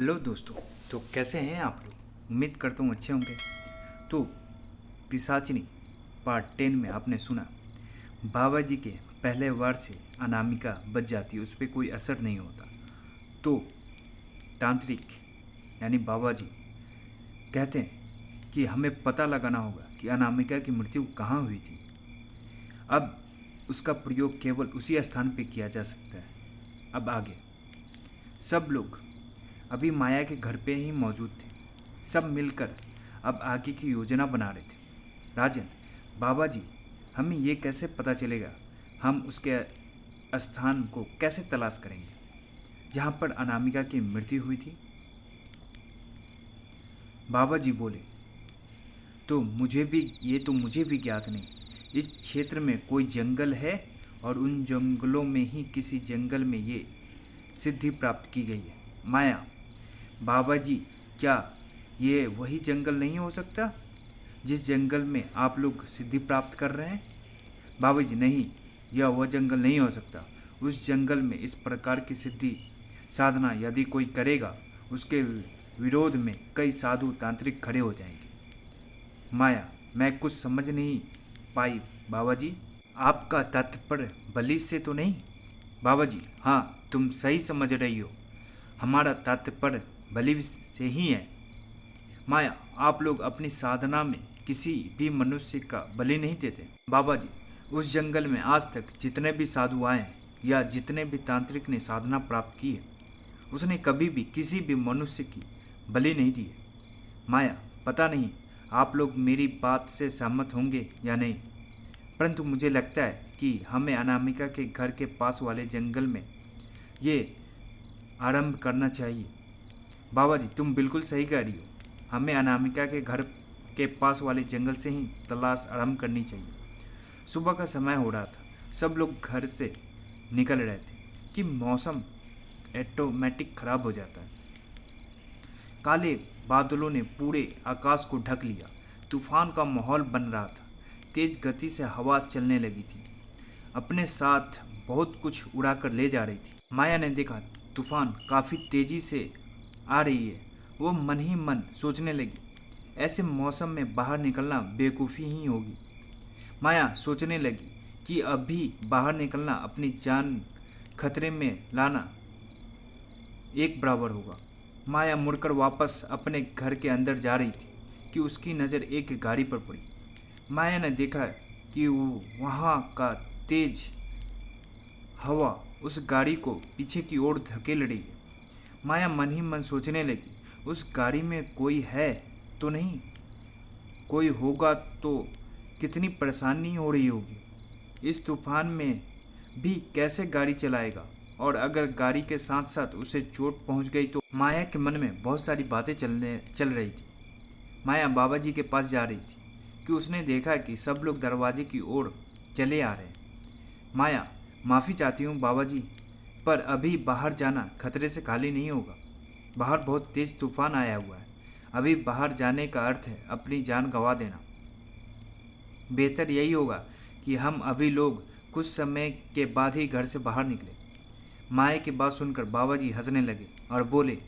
Hello दोस्तों। तो कैसे हैं आप लोग? उम्मीद करता हूँ अच्छे होंगे। तो पिशाचिनी पार्ट 10 में आपने सुना बाबा जी के पहले वार से अनामिका बच जाती है, उस पर कोई असर नहीं होता। तो तांत्रिक यानी बाबा जी कहते हैं कि हमें पता लगाना होगा कि अनामिका की मृत्यु कहाँ हुई थी। अब उसका प्रयोग केवल उसी स्थान पर किया जा सकता है। अब आगे सब लोग अभी माया के घर पे ही मौजूद थे। सब मिलकर अब आगे की योजना बना रहे थे। राजन, बाबा जी, हमें ये कैसे पता चलेगा? हम उसके स्थान को कैसे तलाश करेंगे जहाँ पर अनामिका की मृत्यु हुई थी? बाबा जी बोले, तो मुझे भी ज्ञात नहीं। इस क्षेत्र में कोई जंगल है और उन जंगलों में ही किसी जंगल में ये सिद्धि प्राप्त की गई है। माया, बाबा जी, क्या ये वही जंगल नहीं हो सकता जिस जंगल में आप लोग सिद्धि प्राप्त कर रहे हैं? बाबा जी, नहीं, यह वह जंगल नहीं हो सकता। उस जंगल में इस प्रकार की सिद्धि साधना यदि कोई करेगा, उसके विरोध में कई साधु तांत्रिक खड़े हो जाएंगे। माया, मैं कुछ समझ नहीं पाई बाबा जी। आपका तात्पर्य बलि से तो नहीं? बाबा जी, हाँ, तुम सही समझ रही हो। हमारा तात्पर्य बलि से ही है। माया, आप लोग अपनी साधना में किसी भी मनुष्य का बलि नहीं देते। बाबा जी, उस जंगल में आज तक जितने भी साधु आए हैं या जितने भी तांत्रिक ने साधना प्राप्त की है, उसने कभी भी किसी भी मनुष्य की बलि नहीं दी है। माया, पता नहीं आप लोग मेरी बात से सहमत होंगे या नहीं, परंतु मुझे लगता है कि हमें अनामिका के घर के पास वाले जंगल में ये आरंभ करना चाहिए। बाबा जी, तुम बिल्कुल सही कह रही हो। हमें अनामिका के घर के पास वाले जंगल से ही तलाश आरंभ करनी चाहिए। सुबह का समय हो रहा था। सब लोग घर से निकल रहे थे कि मौसम ऑटोमेटिक खराब हो जाता है। काले बादलों ने पूरे आकाश को ढक लिया। तूफान का माहौल बन रहा था। तेज गति से हवा चलने लगी थी, अपने साथ बहुत कुछ उड़ाकर ले जा रही थी। माया ने देखा तूफान काफ़ी तेजी से आ रही है। वो मन ही मन सोचने लगी, ऐसे मौसम में बाहर निकलना बेवकूफ़ी ही होगी। माया सोचने लगी कि अभी बाहर निकलना अपनी जान खतरे में लाना एक बराबर होगा। माया मुड़कर वापस अपने घर के अंदर जा रही थी कि उसकी नज़र एक गाड़ी पर पड़ी। माया ने देखा कि वो वहाँ का तेज हवा उस गाड़ी को पीछे की ओर धकेल रही है। माया मन ही मन सोचने लगी, उस गाड़ी में कोई है तो नहीं? कोई होगा तो कितनी परेशानी हो रही होगी। इस तूफान में भी कैसे गाड़ी चलाएगा, और अगर गाड़ी के साथ साथ उसे चोट पहुंच गई तो? माया के मन में बहुत सारी बातें चल रही थी। माया बाबा जी के पास जा रही थी कि उसने देखा कि सब लोग दरवाजे की ओर चले आ रहे हैं। माया, माफ़ी चाहती हूँ बाबा जी, पर अभी बाहर जाना खतरे से खाली नहीं होगा। बाहर बहुत तेज़ तूफान आया हुआ है। अभी बाहर जाने का अर्थ है अपनी जान गंवा देना। बेहतर यही होगा कि हम अभी लोग कुछ समय के बाद ही घर से बाहर निकले। माया की बात सुनकर बाबा जी हंसने लगे और बोले,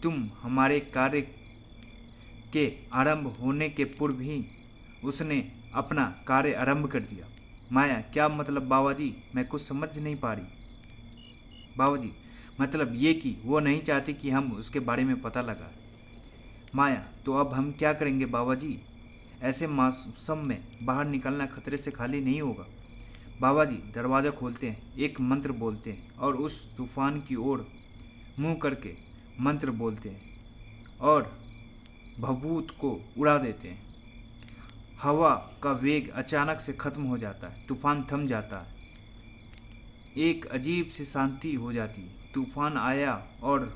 तुम हमारे कार्य के आरंभ होने के पूर्व ही उसने अपना कार्य आरंभ कर दिया। माया, क्या मतलब बाबा जी? मैं कुछ समझ नहीं पा रही। बाबा जी, मतलब ये कि वो नहीं चाहती कि हम उसके बारे में पता लगाएं। माया, तो अब हम क्या करेंगे बाबा जी? ऐसे मौसम में बाहर निकलना खतरे से खाली नहीं होगा। बाबा जी दरवाज़ा खोलते हैं, एक मंत्र बोलते हैं और उस तूफान की ओर मुंह करके मंत्र बोलते हैं और भभूत को उड़ा देते हैं। हवा का वेग अचानक से खत्म हो जाता है। तूफान थम जाता है। एक अजीब सी शांति हो जाती है। तूफान आया और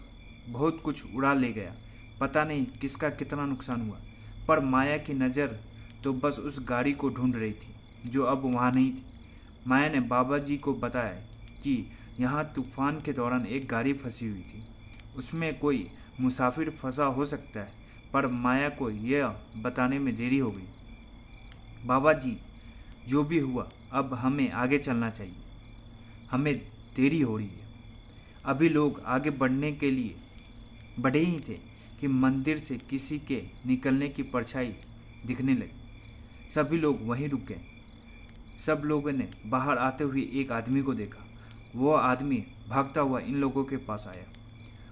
बहुत कुछ उड़ा ले गया। पता नहीं किसका कितना नुकसान हुआ, पर माया की नज़र तो बस उस गाड़ी को ढूंढ रही थी जो अब वहाँ नहीं थी। माया ने बाबा जी को बताया कि यहाँ तूफान के दौरान एक गाड़ी फंसी हुई थी, उसमें कोई मुसाफिर फंसा हो सकता है, पर माया को यह बताने में देरी हो गई। बाबा जी, जो भी हुआ अब हमें आगे चलना चाहिए, हमें देरी हो रही है। अभी लोग आगे बढ़ने के लिए बढ़े ही थे कि मंदिर से किसी के निकलने की परछाई दिखने लगी। सभी लोग वहीं रुक गए। सब लोगों ने बाहर आते हुए एक आदमी को देखा। वह आदमी भागता हुआ इन लोगों के पास आया।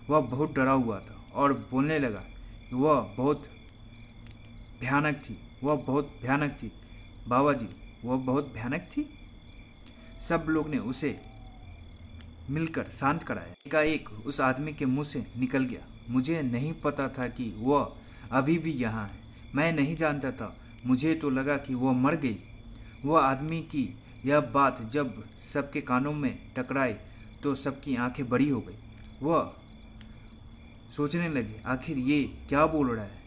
वह बहुत डरा हुआ था और बोलने लगा कि वह बहुत भयानक थी। बाबा जी, वह बहुत भयानक थी। सब लोग ने उसे मिलकर शांत कराया। एकाएक उस आदमी के मुंह से निकल गया, मुझे नहीं पता था कि वह अभी भी यहाँ है। मैं नहीं जानता था, मुझे तो लगा कि वह मर गई। वह आदमी की यह बात जब सबके कानों में टकराई तो सबकी आंखें बड़ी हो गई। वह सोचने लगे, आखिर ये क्या बोल रहा है।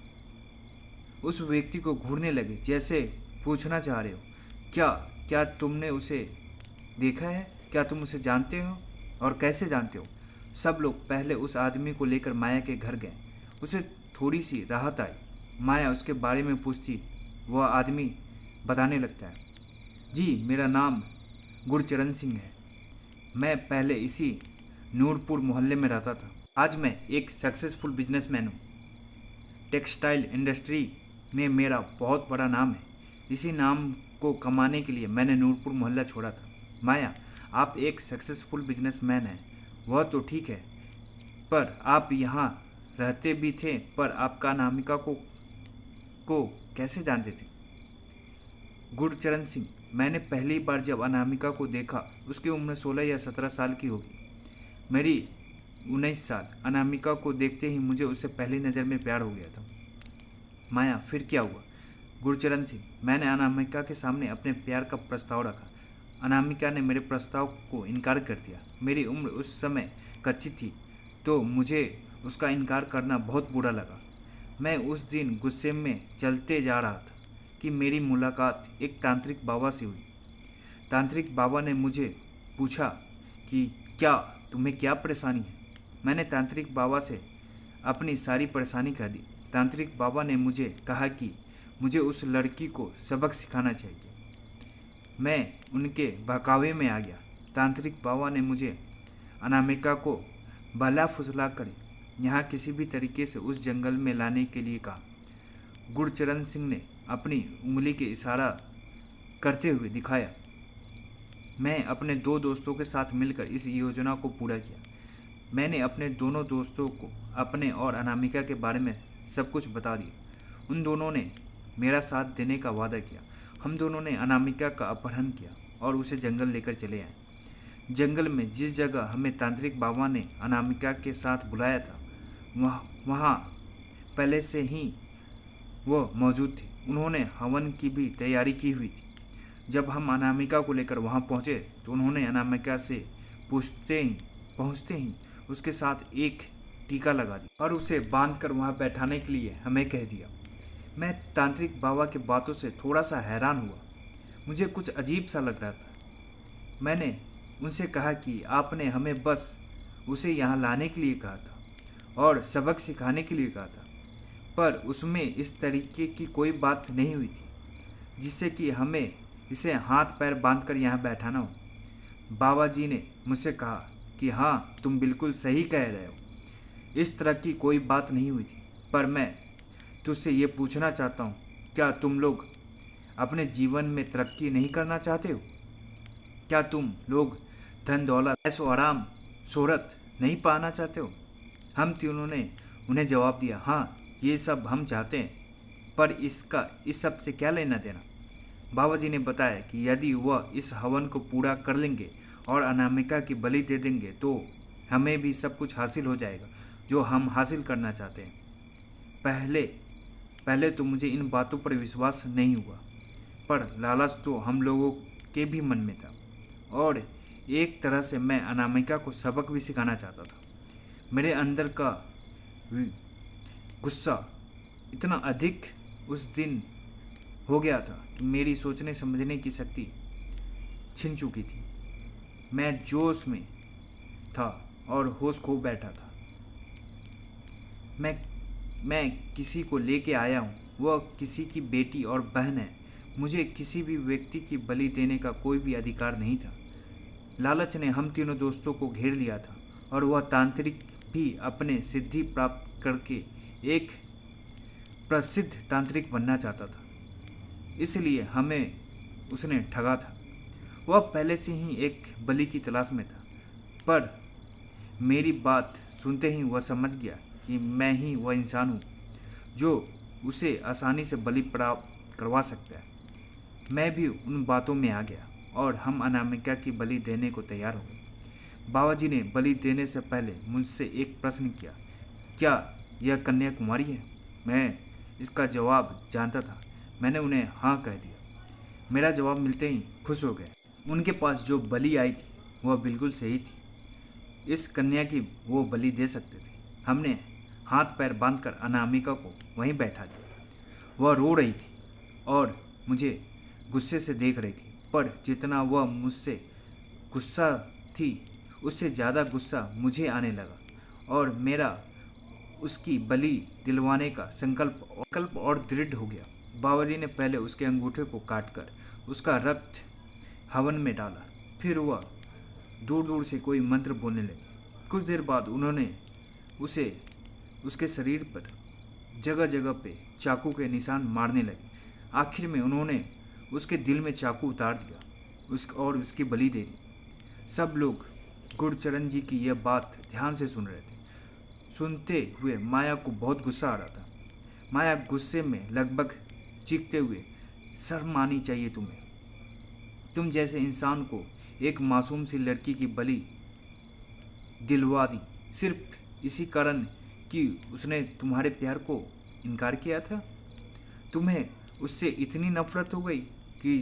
उस व्यक्ति को घूरने लगे, जैसे पूछना चाह रहे हो, क्या क्या तुमने उसे देखा है? क्या तुम उसे जानते हो और कैसे जानते हो? सब लोग पहले उस आदमी को लेकर माया के घर गए। उसे थोड़ी सी राहत आई। माया उसके बारे में पूछती, वह आदमी बताने लगता है, जी मेरा नाम गुरचरण सिंह है। मैं पहले इसी नूरपुर मोहल्ले में रहता था। आज मैं एक सक्सेसफुल बिजनेसमैन हूँ। टेक्सटाइल इंडस्ट्री में मेरा बहुत बड़ा नाम है। इसी नाम को कमाने के लिए मैंने नूरपुर मोहल्ला छोड़ा था। माया, आप एक सक्सेसफुल बिजनेसमैन हैं, वह तो ठीक है, पर आप यहाँ रहते भी थे, पर आपका अनामिका को कैसे जानते थे? गुरचरण सिंह, मैंने पहली बार जब अनामिका को देखा उसकी उम्र 16 या 17 साल की होगी। मेरी 19 साल। अनामिका को देखते ही मुझे उससे पहली नज़र में प्यार हो गया था। माया, फिर क्या हुआ? गुरचरण सिंह, मैंने अनामिका के सामने अपने प्यार का प्रस्ताव रखा। अनामिका ने मेरे प्रस्ताव को इनकार कर दिया। मेरी उम्र उस समय कच्ची थी तो मुझे उसका इनकार करना बहुत बुरा लगा। मैं उस दिन गुस्से में चलते जा रहा था कि मेरी मुलाकात एक तांत्रिक बाबा से हुई। तांत्रिक बाबा ने मुझे पूछा कि क्या तुम्हें क्या परेशानी है। मैंने तांत्रिक बाबा से अपनी सारी परेशानी कह दी। तांत्रिक बाबा ने मुझे कहा कि मुझे उस लड़की को सबक सिखाना चाहिए। मैं उनके बहकावे में आ गया। तांत्रिक बाबा ने मुझे अनामिका को बहला फुसला कर यहाँ किसी भी तरीके से उस जंगल में लाने के लिए कहा। गुरचरण सिंह ने अपनी उंगली के इशारा करते हुए दिखाया। मैं अपने 2 दोस्तों के साथ मिलकर इस योजना को पूरा किया। मैंने अपने दोनों दोस्तों को अपने और अनामिका के बारे में सब कुछ बता दिया। उन दोनों ने मेरा साथ देने का वादा किया। हम दोनों ने अनामिका का अपहरण किया और उसे जंगल लेकर चले आए। जंगल में जिस जगह हमें तांत्रिक बाबा ने अनामिका के साथ बुलाया था वहाँ पहले से ही वह मौजूद थे। उन्होंने हवन की भी तैयारी की हुई थी। जब हम अनामिका को लेकर वहाँ पहुँचे तो उन्होंने अनामिका से पहुँचते ही उसके साथ एक टीका लगा दिया और उसे बांधकर वहाँ बैठाने के लिए हमें कह दिया। मैं तांत्रिक बाबा की बातों से थोड़ा सा हैरान हुआ। मुझे कुछ अजीब सा लग रहा था। मैंने उनसे कहा कि आपने हमें बस उसे यहाँ लाने के लिए कहा था और सबक सिखाने के लिए कहा था, पर उसमें इस तरीके की कोई बात नहीं हुई थी जिससे कि हमें इसे हाथ पैर बांधकर यहाँ बैठाना हो। बाबा जी ने मुझसे कहा कि हाँ, तुम बिल्कुल सही कह रहे हो, इस तरह की कोई बात नहीं हुई थी। पर मैं तुझसे ये पूछना चाहता हूँ, क्या तुम लोग अपने जीवन में तरक्की नहीं करना चाहते हो? क्या तुम लोग धन दौलत ऐशो आराम शोहरत नहीं पाना चाहते हो? हम तीनों ने उन्हें जवाब दिया, हाँ ये सब हम चाहते हैं, पर इस सब से क्या लेना देना। बाबा जी ने बताया कि यदि वह इस हवन को पूरा कर लेंगे और अनामिका की बलि दे देंगे तो हमें भी सब कुछ हासिल हो जाएगा जो हम हासिल करना चाहते हैं। पहले तो मुझे इन बातों पर विश्वास नहीं हुआ, पर लालच तो हम लोगों के भी मन में था और एक तरह से मैं अनामिका को सबक भी सिखाना चाहता था। मेरे अंदर का गुस्सा इतना अधिक उस दिन हो गया था कि मेरी सोचने समझने की शक्ति छिन चुकी थी। मैं जोश में था और होश खो बैठा था। मैं किसी को लेके आया हूँ, वह किसी की बेटी और बहन है। मुझे किसी भी व्यक्ति की बलि देने का कोई भी अधिकार नहीं था। लालच ने हम तीनों दोस्तों को घेर लिया था और वह तांत्रिक भी अपने सिद्धि प्राप्त करके एक प्रसिद्ध तांत्रिक बनना चाहता था, इसलिए हमें उसने ठगा था। वह पहले से ही एक बलि की तलाश में था, पर मेरी बात सुनते ही वह समझ गया कि मैं ही वह इंसान हूँ जो उसे आसानी से बलि प्राप्त करवा सकता है। मैं भी उन बातों में आ गया और हम अनामिका की बलि देने को तैयार हो गए। बाबा जी ने बलि देने से पहले मुझसे एक प्रश्न किया, क्या यह कन्या कुमारी है? मैं इसका जवाब जानता था। मैंने उन्हें हाँ कह दिया। मेरा जवाब मिलते ही खुश हो गए। उनके पास जो बलि आई थी वह बिल्कुल सही थी। इस कन्या की वो बलि दे सकते थे। हमने हाथ पैर बांधकर अनामिका को वहीं बैठा दिया। वह रो रही थी और मुझे गुस्से से देख रही थी, पर जितना वह मुझसे गुस्सा थी उससे ज़्यादा गुस्सा मुझे आने लगा और मेरा उसकी बलि दिलवाने का संकल्प और दृढ़ हो गया। बाबा जी ने पहले उसके अंगूठे को काटकर उसका रक्त हवन में डाला, फिर वह दूर दूर से कोई मंत्र बोलने लगे। कुछ देर बाद उन्होंने उसे उसके शरीर पर जगह जगह पे चाकू के निशान मारने लगे। आखिर में उन्होंने उसके दिल में चाकू उतार दिया और उसकी बलि दे दी। सब लोग गुरचरण जी की यह बात ध्यान से सुन रहे थे। सुनते हुए माया को बहुत गुस्सा आ रहा था। माया गुस्से में लगभग चीखते हुए, शर्म आनी चाहिए तुम्हें। तुम जैसे इंसान को एक मासूम सी लड़की की बलि दिलवा दी सिर्फ इसी कारण कि उसने तुम्हारे प्यार को इनकार किया था। तुम्हें उससे इतनी नफरत हो गई कि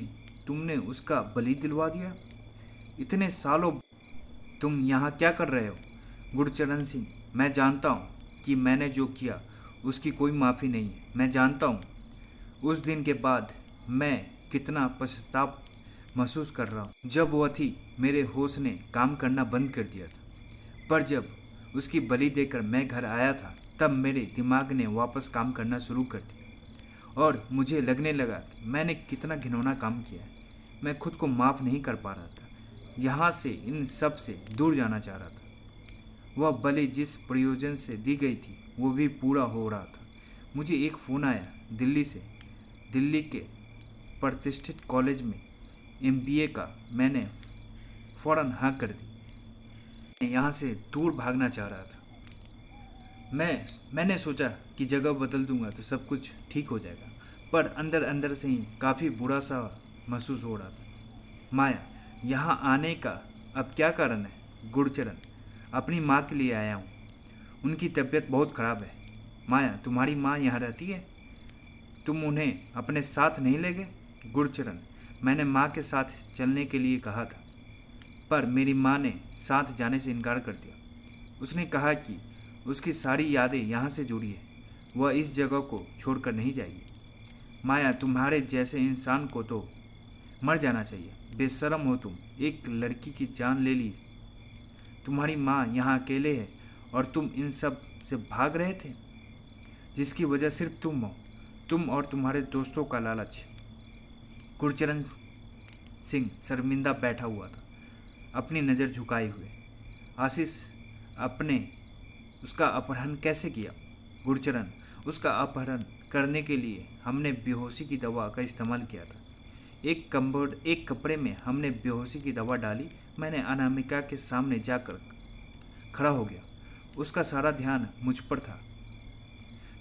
तुमने उसका बलि दिलवा दिया। इतने सालों तुम यहाँ क्या कर रहे हो? गुरचरण सिंह, मैं जानता हूँ कि मैंने जो किया उसकी कोई माफ़ी नहीं है। मैं जानता हूँ उस दिन के बाद मैं कितना पश्चाताप महसूस कर रहा हूँ। जब वह थी मेरे होश ने काम करना बंद कर दिया था, पर जब उसकी बलि देकर मैं घर आया था तब मेरे दिमाग ने वापस काम करना शुरू कर दिया और मुझे लगने लगा कि मैंने कितना घिनौना काम किया है। मैं खुद को माफ़ नहीं कर पा रहा था। यहाँ से इन सब से दूर जाना चाह रहा था। वह बलि जिस प्रयोजन से दी गई थी वो भी पूरा हो रहा था। मुझे एक फ़ोन आया दिल्ली से, दिल्ली के प्रतिष्ठित कॉलेज में MBA का। मैंने फ़ौरन हाँ कर दी। यहाँ से दूर भागना चाह रहा था। मैंने सोचा कि जगह बदल दूंगा तो सब कुछ ठीक हो जाएगा, पर अंदर अंदर से ही काफ़ी बुरा सा महसूस हो रहा था। माया, यहाँ आने का अब क्या कारण है? गुरचरण, अपनी माँ के लिए आया हूँ। उनकी तबीयत बहुत ख़राब है। माया, तुम्हारी माँ यहाँ रहती है? तुम उन्हें अपने साथ नहीं ले गए? गुरचरण, मैंने माँ के साथ चलने के लिए कहा था, पर मेरी माँ ने साथ जाने से इनकार कर दिया। उसने कहा कि उसकी सारी यादें यहाँ से जुड़ी है, वह इस जगह को छोड़कर नहीं जाएगी। माया, तुम्हारे जैसे इंसान को तो मर जाना चाहिए। बेशर्म हो तुम, एक लड़की की जान ले ली। तुम्हारी माँ यहाँ अकेले है और तुम इन सब से भाग रहे थे, जिसकी वजह सिर्फ तुम हो, तुम और तुम्हारे दोस्तों का लालच। गुरचरण सिंह शर्मिंदा बैठा हुआ था, अपनी नज़र झुकाए हुए। आशीष, अपने उसका अपहरण कैसे किया? गुरचरण, उसका अपहरण करने के लिए हमने बेहोशी की दवा का इस्तेमाल किया था। एक कपड़े में हमने बेहोशी की दवा डाली। मैंने अनामिका के सामने जाकर खड़ा हो गया। उसका सारा ध्यान मुझ पर था,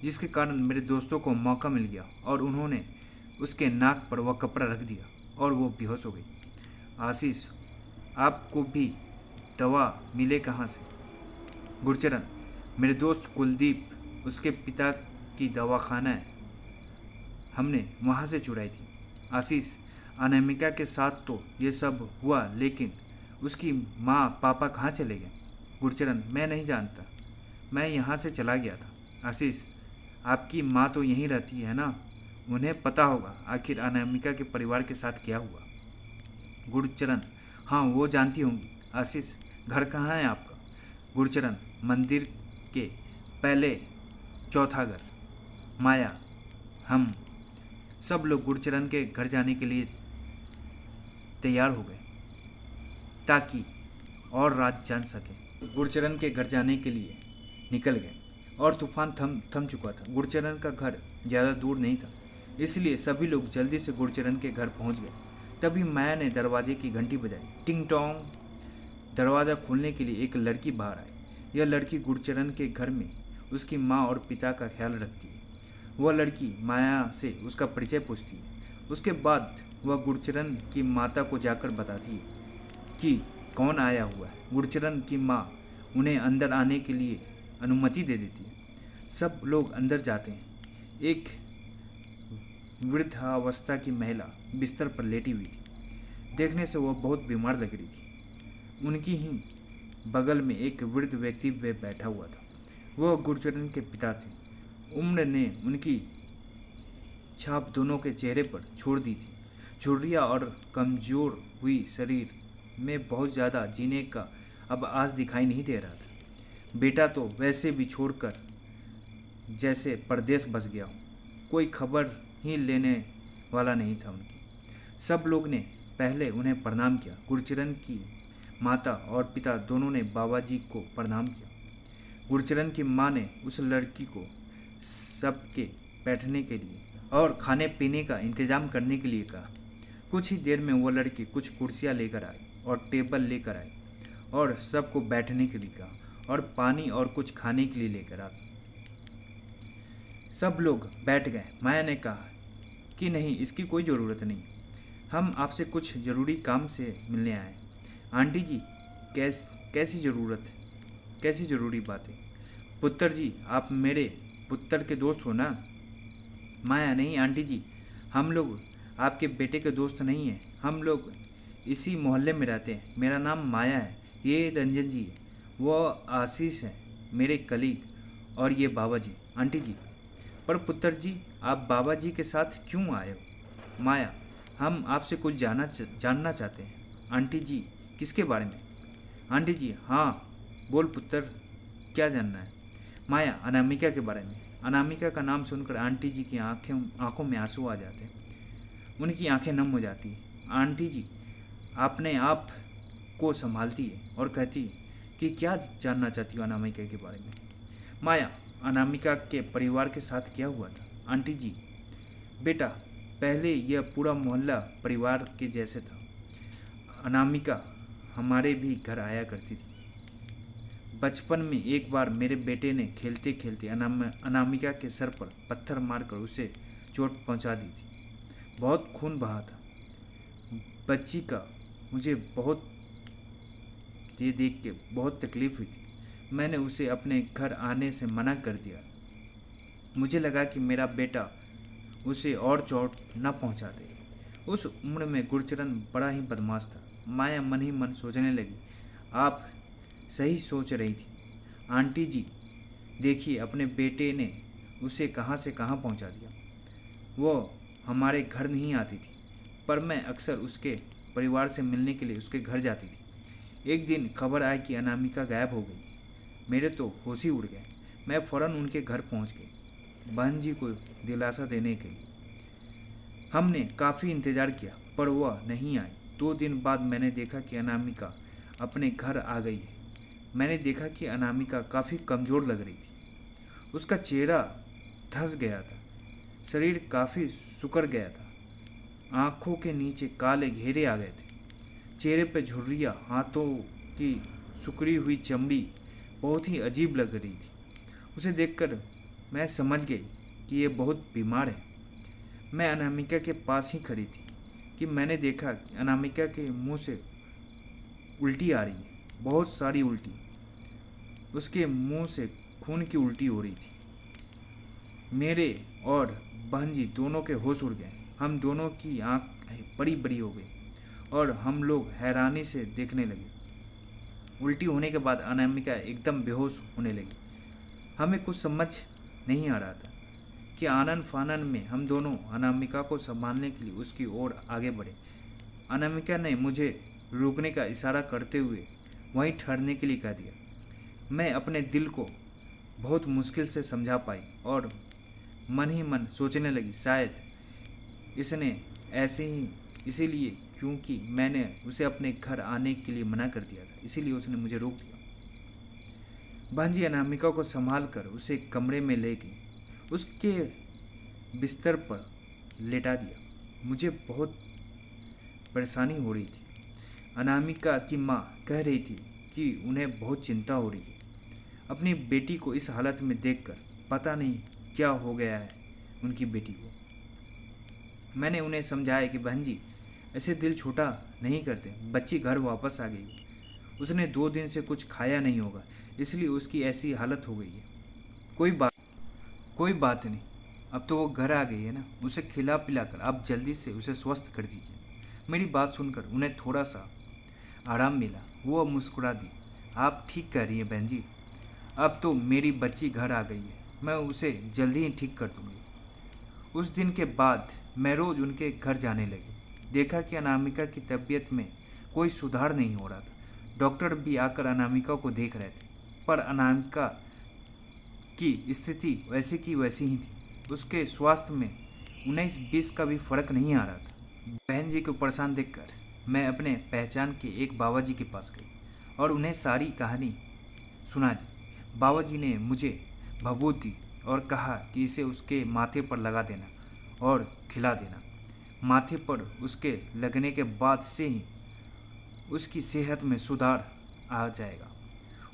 जिसके कारण मेरे दोस्तों को मौका मिल गया और उन्होंने उसके नाक पर वह कपड़ा रख दिया और वो बेहोश हो गई। आशीष, आपको भी दवा मिले कहाँ से? गुरचरण, मेरे दोस्त कुलदीप, उसके पिता की दवाखाना है, हमने वहाँ से चुराई थी। आशीष, अनामिका के साथ तो ये सब हुआ, लेकिन उसकी माँ पापा कहाँ चले गए? गुरचरण, मैं नहीं जानता, मैं यहाँ से चला गया था। आशीष, आपकी माँ तो यहीं रहती है ना, उन्हें पता होगा आखिर अनामिका के परिवार के साथ क्या हुआ। गुरचरण, हाँ, वो जानती होंगी। आशीष, घर कहाँ है आपका? गुरचरण, मंदिर के पहले चौथा घर। माया, हम सब लोग गुरचरण के घर जाने के लिए तैयार हो गए ताकि और रात जान सके। गुरचरण के घर जाने के लिए निकल गए और तूफान थम चुका था। गुरचरण का घर ज़्यादा दूर नहीं था, इसलिए सभी लोग जल्दी से गुरचरण के घर पहुंच गए। तभी माया ने दरवाजे की घंटी बजाई। टिंग टोंग। दरवाज़ा खोलने के लिए एक लड़की बाहर आई। यह लड़की गुरचरण के घर में उसकी माँ और पिता का ख्याल रखती है। वह लड़की माया से उसका परिचय पूछती है। उसके बाद वह गुरचरण की माता को जाकर बताती है कि कौन आया हुआ है। गुरचरण की माँ उन्हें अंदर आने के लिए अनुमति दे देती है। सब लोग अंदर जाते हैं। एक वृद्धावस्था की महिला बिस्तर पर लेटी हुई थी। देखने से वह बहुत बीमार लग रही थी। उनकी ही बगल में एक वृद्ध व्यक्ति बैठा हुआ था। वह गुरचरण के पिता थे। उम्र ने उनकी छाप दोनों के चेहरे पर छोड़ दी थी। झुर्रियाँ और कमजोर हुई शरीर में बहुत ज़्यादा जीने का अब आज दिखाई नहीं दे रहा था। बेटा तो वैसे भी छोड़कर जैसे परदेश बस गया हो, कोई खबर ही लेने वाला नहीं था उनकी। सब लोग ने पहले उन्हें प्रणाम किया। गुरचरण की माता और पिता दोनों ने बाबा जी को प्रणाम किया। गुरचरण की माँ ने उस लड़की को सबके बैठने के लिए और खाने पीने का इंतजाम करने के लिए कहा। कुछ ही देर में वह लड़की कुछ कुर्सियाँ लेकर आई और टेबल लेकर आई और सबको बैठने के लिए कहा और पानी और कुछ खाने के लिए लेकर आ। सब लोग बैठ गए। माया ने कहा कि नहीं, इसकी कोई ज़रूरत नहीं, हम आपसे कुछ ज़रूरी काम से मिलने आए। आंटी जी, कैसी ज़रूरी बात है? पुत्र जी, आप मेरे पुत्र के दोस्त हो ना? माया, नहीं आंटी जी, हम लोग आपके बेटे के दोस्त नहीं हैं, हम लोग इसी मोहल्ले में रहते हैं। मेरा नाम माया है, ये रंजन जी है, वह आशीष है मेरे कलीग, और ये बाबा जी। आंटी जी, पर पुत्र जी, आप बाबा जी के साथ क्यों आए हो? माया, हम आपसे कुछ जानना चाहते हैं। आंटी जी, किसके बारे में? आंटी जी, हाँ बोल पुत्र, क्या जानना है? माया, अनामिका के बारे में। अनामिका का नाम सुनकर आंटी जी की आंखों में आंसू आ जाते हैं। उनकी आंखें नम हो जाती हैं। आंटी जी अपने आप को संभालती है और कहती है कि क्या जानना चाहती हो अनामिका के बारे में? माया, अनामिका के परिवार के साथ क्या हुआ था? आंटी जी, बेटा, पहले यह पूरा मोहल्ला परिवार के जैसे था। अनामिका हमारे भी घर आया करती थी। बचपन में एक बार मेरे बेटे ने खेलते खेलते अनामिका के सर पर पत्थर मारकर उसे चोट पहुंचा दी थी। बहुत खून बहा था बच्ची का। मुझे ये देख के बहुत तकलीफ हुई थी। मैंने उसे अपने घर आने से मना कर दिया। मुझे लगा कि मेरा बेटा उसे और चोट न पहुंचा दे। उस उम्र में गुरचरण बड़ा ही बदमाश था। माया मन ही मन सोचने लगी, आप सही सोच रही थी आंटी जी। देखिए, अपने बेटे ने उसे कहाँ से कहाँ पहुँचा दिया। वो हमारे घर नहीं आती थी, पर मैं अक्सर उसके परिवार से मिलने के लिए उसके घर जाती थी। एक दिन खबर आई कि अनामिका गायब हो गई। मेरे तो होश ही उड़ गए। मैं फ़ौरन उनके घर पहुँच गई, बहन जी को दिलासा देने के लिए। हमने काफ़ी इंतज़ार किया, पर वह नहीं आई। 2 दिन बाद मैंने देखा कि अनामिका अपने घर आ गई है। मैंने देखा कि अनामिका काफ़ी कमज़ोर लग रही थी। उसका चेहरा धंस गया था, शरीर काफ़ी सिकुड़ गया था, आँखों के नीचे काले घेरे आ गए थे, चेहरे पर झुर्रियाँ, हाथों की सिकुड़ी हुई चमड़ी बहुत ही अजीब लग रही थी। उसे देखकर मैं समझ गई कि ये बहुत बीमार है। मैं अनामिका के पास ही खड़ी थी कि मैंने देखा कि अनामिका के मुंह से उल्टी आ रही है, बहुत सारी उल्टी। उसके मुंह से खून की उल्टी हो रही थी। मेरे और बहन जी दोनों के होश उड़ गए। हम दोनों की आँख बड़ी बड़ी हो गई और हम लोग हैरानी से देखने लगे। उल्टी होने के बाद अनामिका एकदम बेहोश होने लगी। हमें कुछ समझ नहीं आ रहा था कि आनन फानन में हम दोनों अनामिका को संभालने के लिए उसकी ओर आगे बढ़े। अनामिका ने मुझे रुकने का इशारा करते हुए वहीं ठहरने के लिए कह दिया। मैं अपने दिल को बहुत मुश्किल से समझा पाई और मन ही मन सोचने लगी, शायद इसने ऐसे ही इसीलिए क्योंकि मैंने उसे अपने घर आने के लिए मना कर दिया था, इसीलिए उसने मुझे रोक दिया। भांजी अनामिका को संभाल कर उसे कमरे में ले गई, उसके बिस्तर पर लेटा दिया। मुझे बहुत परेशानी हो रही थी। अनामिका की माँ कह रही थी कि उन्हें बहुत चिंता हो रही है अपनी बेटी को इस हालत में देखकर। पता नहीं क्या हो गया है उनकी बेटी को। मैंने उन्हें समझाया कि बहन जी ऐसे दिल छोटा नहीं करते, बच्ची घर वापस आ गई है, उसने 2 दिन से कुछ खाया नहीं होगा, इसलिए उसकी ऐसी हालत हो गई है। कोई बात नहीं, अब तो वो घर आ गई है ना, उसे खिला पिलाकर आप जल्दी से उसे स्वस्थ कर दीजिए। मेरी बात सुनकर उन्हें थोड़ा सा आराम मिला। वो मुस्कुरा दी। आप ठीक कह रही हैं बहन जी, अब तो मेरी बच्ची घर आ गई है, मैं उसे जल्दी ही ठीक कर दूंगी। उस दिन के बाद मैं रोज़ उनके घर जाने लगी। देखा कि अनामिका की तबीयत में कोई सुधार नहीं हो रहा था। डॉक्टर भी आकर अनामिका को देख रहे थे, पर अनामिका की स्थिति वैसी की वैसी ही थी। उसके स्वास्थ्य में 19-20 का भी फर्क नहीं आ रहा था। बहन जी को परेशान देखकर मैं अपने पहचान के एक बाबा जी के पास गई और उन्हें सारी कहानी सुना दी। बाबा जी ने मुझे भभूत दी और कहा कि इसे उसके माथे पर लगा देना और खिला देना। माथे पर उसके लगने के बाद से ही उसकी सेहत में सुधार आ जाएगा।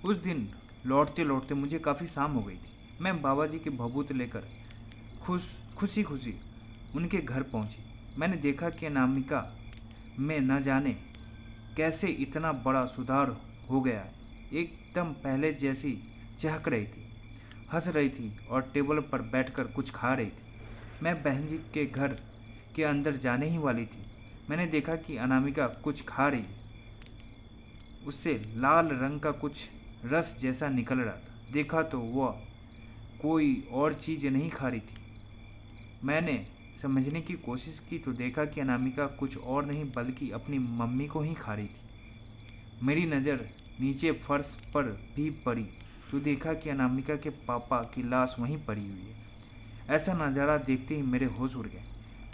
उस दिन लौटते लौटते मुझे काफ़ी शाम हो गई थी। मैं बाबा जी के भभूत लेकर खुशी खुशी उनके घर पहुंची। मैंने देखा कि अनामिका में न जाने कैसे इतना बड़ा सुधार हो गया है। एकदम पहले जैसी चहक रही थी, हंस रही थी और टेबल पर बैठकर कुछ खा रही थी। मैं बहन जी के घर के अंदर जाने ही वाली थी। मैंने देखा कि अनामिका कुछ खा रही है, उससे लाल रंग का कुछ रस जैसा निकल रहा था। देखा तो वह कोई और चीज़ नहीं खा रही थी। मैंने समझने की कोशिश की तो देखा कि अनामिका कुछ और नहीं बल्कि अपनी मम्मी को ही खा रही थी। मेरी नज़र नीचे फर्श पर भी पड़ी तो देखा कि अनामिका के पापा की लाश वहीं पड़ी हुई है। ऐसा नज़ारा देखते ही मेरे होश उड़ गए।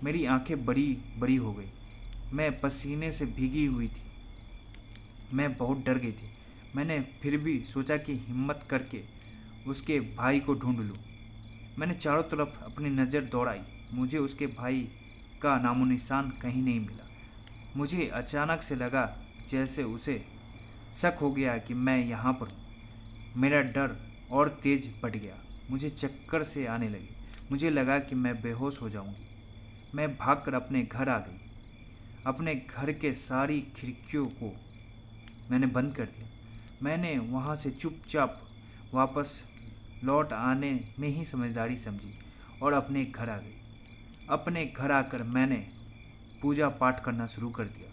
मेरी आंखें बड़ी बड़ी हो गई। मैं पसीने से भीगी हुई थी। मैं बहुत डर गई थी। मैंने फिर भी सोचा कि हिम्मत करके उसके भाई को ढूंढ लूँ। मैंने चारों तरफ अपनी नज़र दौड़ाई। मुझे उसके भाई का नामो निशान कहीं नहीं मिला। मुझे अचानक से लगा जैसे उसे शक हो गया कि मैं यहाँ पर हूँ। मेरा डर और तेज बढ़ गया। मुझे चक्कर से आने लगे। मुझे लगा कि मैं बेहोश हो जाऊंगी। मैं भागकर अपने घर आ गई। अपने घर के सारी खिड़कियों को मैंने बंद कर दिया। मैंने वहाँ से चुपचाप वापस लौट आने में ही समझदारी समझी और अपने घर आ गई। अपने घर आकर मैंने पूजा पाठ करना शुरू कर दिया।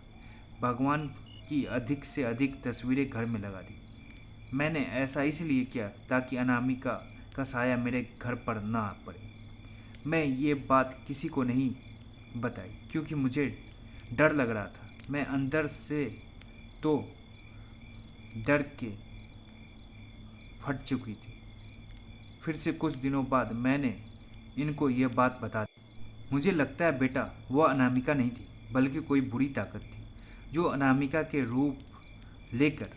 भगवान की अधिक से अधिक तस्वीरें घर में लगा दी। मैंने ऐसा इसलिए किया ताकि अनामिका का साया मेरे घर पर ना पड़े। मैं ये बात किसी को नहीं बताई क्योंकि मुझे डर लग रहा था। मैं अंदर से तो डर के फट चुकी थी। फिर से कुछ दिनों बाद मैंने इनको यह बात बता दी। मुझे लगता है बेटा वह अनामिका नहीं थी बल्कि कोई बुरी ताकत थी जो अनामिका के रूप लेकर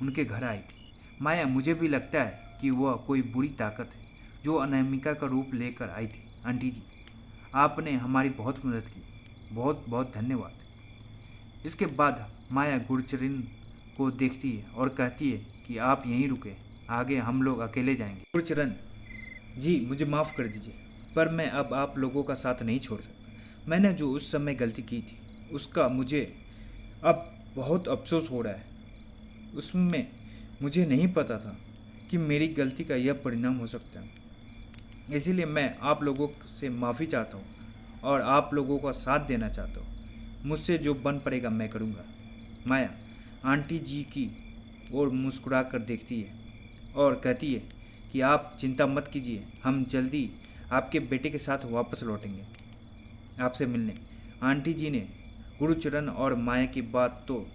उनके घर आई थी। माया, मुझे भी लगता है कि वह कोई बुरी ताकत है जो अनामिका का रूप लेकर आई थी। आंटी जी, आपने हमारी बहुत मदद की, बहुत बहुत धन्यवाद। इसके बाद माया गुरचरण को देखती है और कहती है कि आप यहीं रुके, आगे हम लोग अकेले जाएंगे। गुरचरण जी, मुझे माफ़ कर दीजिए, पर मैं अब आप लोगों का साथ नहीं छोड़ सकता। मैंने जो उस समय गलती की थी उसका मुझे अब बहुत अफसोस हो रहा है। उसमें मुझे नहीं पता था कि मेरी गलती का यह परिणाम हो सकता है। इसीलिए मैं आप लोगों से माफ़ी चाहता हूँ और आप लोगों का साथ देना चाहता हूँ। मुझसे जो बन पड़ेगा मैं करूँगा। माया आंटी जी की ओर मुस्कुरा कर देखती है और कहती है कि आप चिंता मत कीजिए, हम जल्दी आपके बेटे के साथ वापस लौटेंगे आपसे मिलने। आंटी जी ने गुरुचरण और माया की बात तो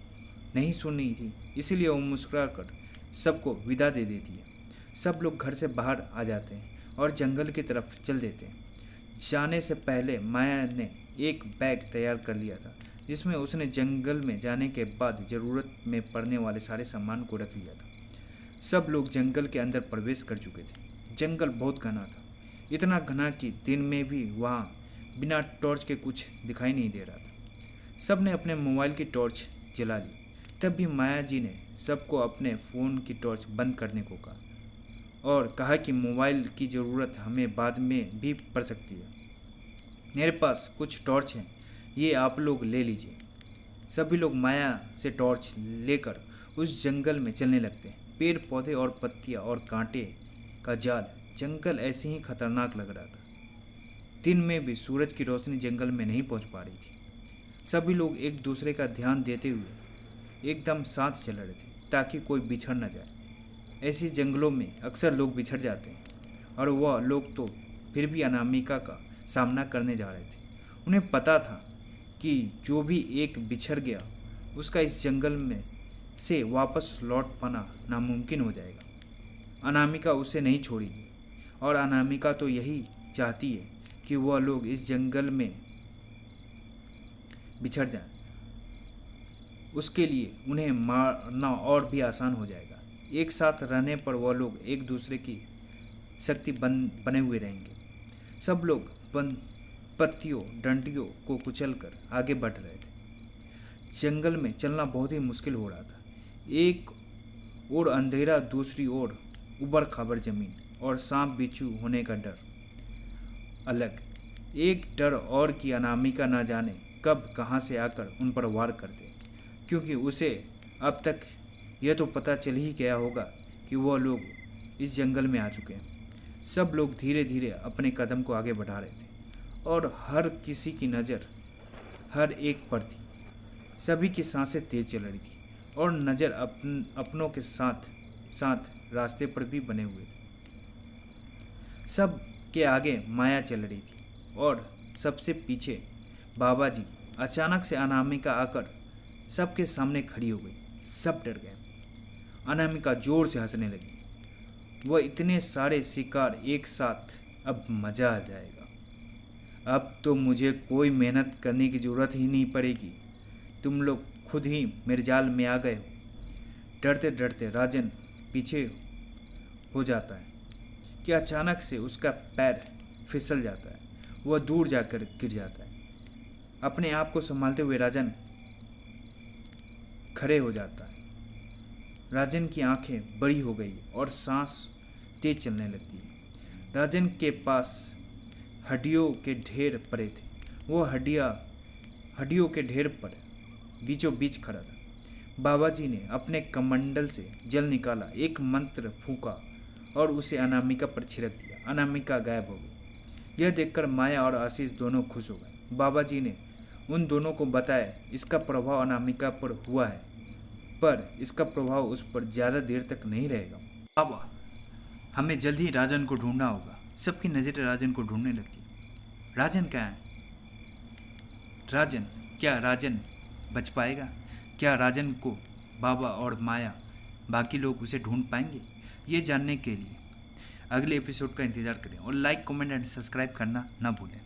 नहीं सुनी थी, इसलिए वो मुस्कुरा कर सबको विदा दे देती है। सब लोग घर से बाहर आ जाते हैं और जंगल की तरफ चल देते हैं। जाने से पहले माया ने एक बैग तैयार कर लिया था जिसमें उसने जंगल में जाने के बाद ज़रूरत में पड़ने वाले सारे सामान को रख लिया था। सब लोग जंगल के अंदर प्रवेश कर चुके थे। जंगल बहुत घना था, इतना घना कि दिन में भी वहाँ बिना टॉर्च के कुछ दिखाई नहीं दे रहा था। सब ने अपने मोबाइल की टॉर्च जला ली। तब भी माया जी ने सबको अपने फ़ोन की टॉर्च बंद करने को कहा और कहा कि मोबाइल की ज़रूरत हमें बाद में भी पड़ सकती है। मेरे पास कुछ टॉर्च हैं, ये आप लोग ले लीजिए। सभी लोग माया से टॉर्च लेकर उस जंगल में चलने लगते हैं। पेड़ पौधे और पत्तियाँ और कांटे का जाल, जंगल ऐसे ही खतरनाक लग रहा था। दिन में भी सूरज की रोशनी जंगल में नहीं पहुंच पा रही थी। सभी लोग एक दूसरे का ध्यान देते हुए एकदम साथ चल रहे थे ताकि कोई बिछड़ न जाए। ऐसे जंगलों में अक्सर लोग बिछड़ जाते हैं और वह लोग तो फिर भी अनामिका का सामना करने जा रहे थे। उन्हें पता था कि जो भी एक बिछड़ गया उसका इस जंगल में से वापस लौट पाना नामुमकिन हो जाएगा। अनामिका उसे नहीं छोड़ेगी और अनामिका तो यही चाहती है कि वह लोग इस जंगल में बिछड़ जाएं। उसके लिए उन्हें मारना और भी आसान हो जाएगा। एक साथ रहने पर वह लोग एक दूसरे की शक्ति बने हुए रहेंगे। सब लोग पत्तियों डंडियों को कुचलकर आगे बढ़ रहे थे। जंगल में चलना बहुत ही मुश्किल हो रहा था। एक ओर अंधेरा, दूसरी ओर उबड़ खाबड़ जमीन और सांप बिच्छू होने का डर अलग। एक डर और कि अनामिका ना जाने कब कहाँ से आकर उन पर वार कर दे, क्योंकि उसे अब तक यह तो पता चल ही गया होगा कि वह लोग इस जंगल में आ चुके हैं। सब लोग धीरे धीरे अपने कदम को आगे बढ़ा रहे थे और हर किसी की नज़र हर एक पर थी। सभी की सांसें तेज चल रही थी और नज़र अपनों के साथ साथ रास्ते पर भी बने हुए थे। सब के आगे माया चल रही थी और सबसे पीछे बाबा जी। अचानक से अनामिका आकर सबके सामने खड़ी हो गई। सब डर गए। अनामिका जोर से हंसने लगी। वह इतने सारे शिकार एक साथ, अब मज़ा आ जाएगा। अब तो मुझे कोई मेहनत करने की ज़रूरत ही नहीं पड़ेगी। तुम लोग खुद ही मेरे जाल में आ गए हो। डरते डरते राजन पीछे हो जाता है कि अचानक से उसका पैर फिसल जाता है। वह दूर जाकर गिर जाता है। अपने आप को संभालते हुए राजन खड़े हो जाता है। राजन की आंखें बड़ी हो गई और सांस तेज चलने लगती है। राजन के पास हड्डियों के ढेर पड़े थे। वो हड्डियों के ढेर पर बीचों बीच खड़ा था। बाबा जी ने अपने कमंडल से जल निकाला, एक मंत्र फूंका और उसे अनामिका पर छिड़क दिया। अनामिका गायब हो गई। यह देखकर माया और आशीष दोनों खुश हो गए। बाबा जी ने उन दोनों को बताया इसका प्रभाव अनामिका पर हुआ है, पर इसका प्रभाव उस पर ज़्यादा देर तक नहीं रहेगा। अब हमें जल्द ही राजन को ढूंढना होगा। सबकी नज़रें राजन को ढूंढने लगती। राजन कहाँ है? राजन, क्या राजन बच पाएगा? क्या राजन को बाबा और माया बाकी लोग उसे ढूंढ पाएंगे? ये जानने के लिए अगले एपिसोड का इंतज़ार करें और लाइक, कमेंट एंड सब्सक्राइब करना ना भूलें।